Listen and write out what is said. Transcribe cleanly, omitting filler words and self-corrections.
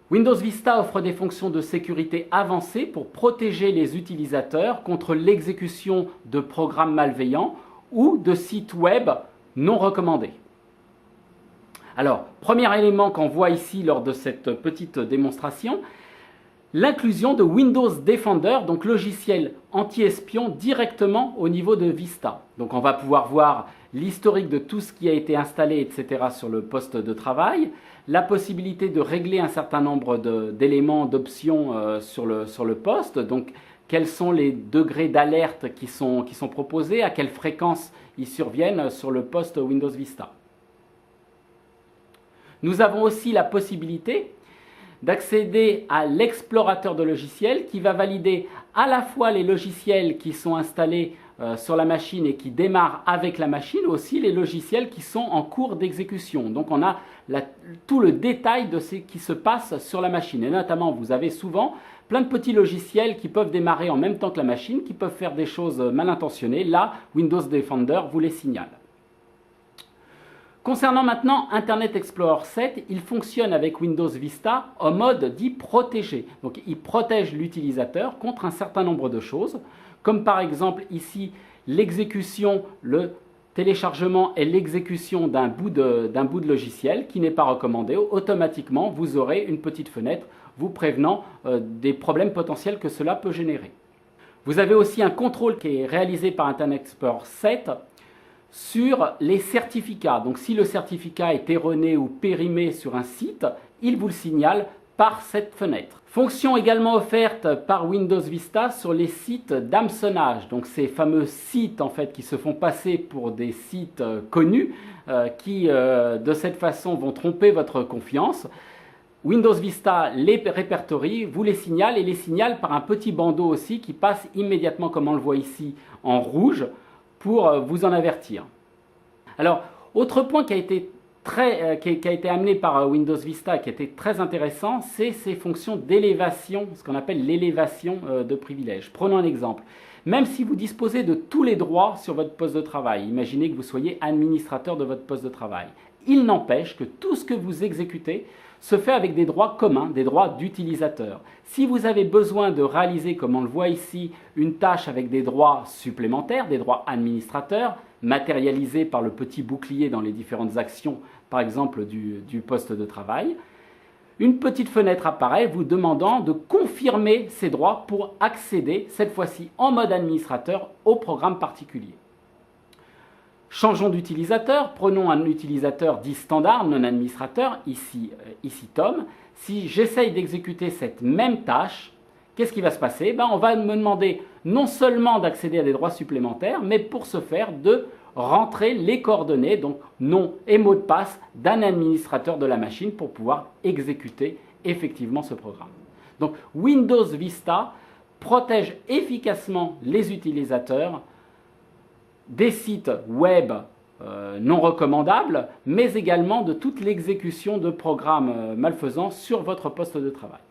Windows Vista offre des fonctions de sécurité avancées pour protéger les utilisateurs contre l'exécution de programmes malveillants ou de sites web non recommandés. Alors, premier élément qu'on voit ici lors de cette petite démonstration, l'inclusion de Windows Defender, donc logiciel anti-espion directement au niveau de Vista. Donc on va pouvoir voir l'historique de tout ce qui a été installé, etc. sur le poste de travail, la possibilité de régler un certain nombre d'éléments, d'options sur le poste, donc quels sont les degrés d'alerte qui sont proposés, à quelle fréquence ils surviennent sur le poste Windows Vista. Nous avons aussi la possibilité d'accéder à l'explorateur de logiciels qui va valider à la fois les logiciels qui sont installés sur la machine et qui démarrent avec la machine, aussi les logiciels qui sont en cours d'exécution. Donc on a tout le détail de ce qui se passe sur la machine. Et notamment, vous avez souvent plein de petits logiciels qui peuvent démarrer en même temps que la machine, qui peuvent faire des choses mal intentionnées. Là, Windows Defender vous les signale. Concernant maintenant Internet Explorer 7, il fonctionne avec Windows Vista en mode dit protégé. Donc il protège l'utilisateur contre un certain nombre de choses, comme par exemple ici l'exécution, le téléchargement et l'exécution d'un bout de logiciel qui n'est pas recommandé. Automatiquement, vous aurez une petite fenêtre vous prévenant des problèmes potentiels que cela peut générer. Vous avez aussi un contrôle qui est réalisé par Internet Explorer 7 sur les certificats. Donc si le certificat est erroné ou périmé sur un site, il vous le signale par cette fenêtre. Fonction également offerte par Windows Vista sur les sites d'hameçonnage. Donc ces fameux sites en fait qui se font passer pour des sites connus qui de cette façon vont tromper votre confiance. Windows Vista les répertorie, vous les signale et les signale par un petit bandeau aussi qui passe immédiatement, comme on le voit ici, en rouge pour vous en avertir. Alors, autre point qui a été amené par Windows Vista, qui était très intéressant, c'est ces fonctions d'élévation, ce qu'on appelle l'élévation de privilèges. Prenons un exemple. Même si vous disposez de tous les droits sur votre poste de travail, imaginez que vous soyez administrateur de votre poste de travail, il n'empêche que tout ce que vous exécutez se fait avec des droits communs, des droits d'utilisateur. Si vous avez besoin de réaliser, comme on le voit ici, une tâche avec des droits supplémentaires, des droits administrateurs, matérialisés par le petit bouclier dans les différentes actions, par exemple du poste de travail, une petite fenêtre apparaît vous demandant de confirmer ces droits pour accéder, cette fois-ci en mode administrateur, au programme particulier. Changeons d'utilisateur, prenons un utilisateur dit standard, non administrateur, ici Tom. Si j'essaye d'exécuter cette même tâche, qu'est-ce qui va se passer? On va me demander non seulement d'accéder à des droits supplémentaires, mais pour ce faire de rentrer les coordonnées, donc nom et mot de passe d'un administrateur de la machine pour pouvoir exécuter effectivement ce programme. Donc Windows Vista protège efficacement les utilisateurs des sites web non recommandables, mais également de toute l'exécution de programmes malfaisants sur votre poste de travail.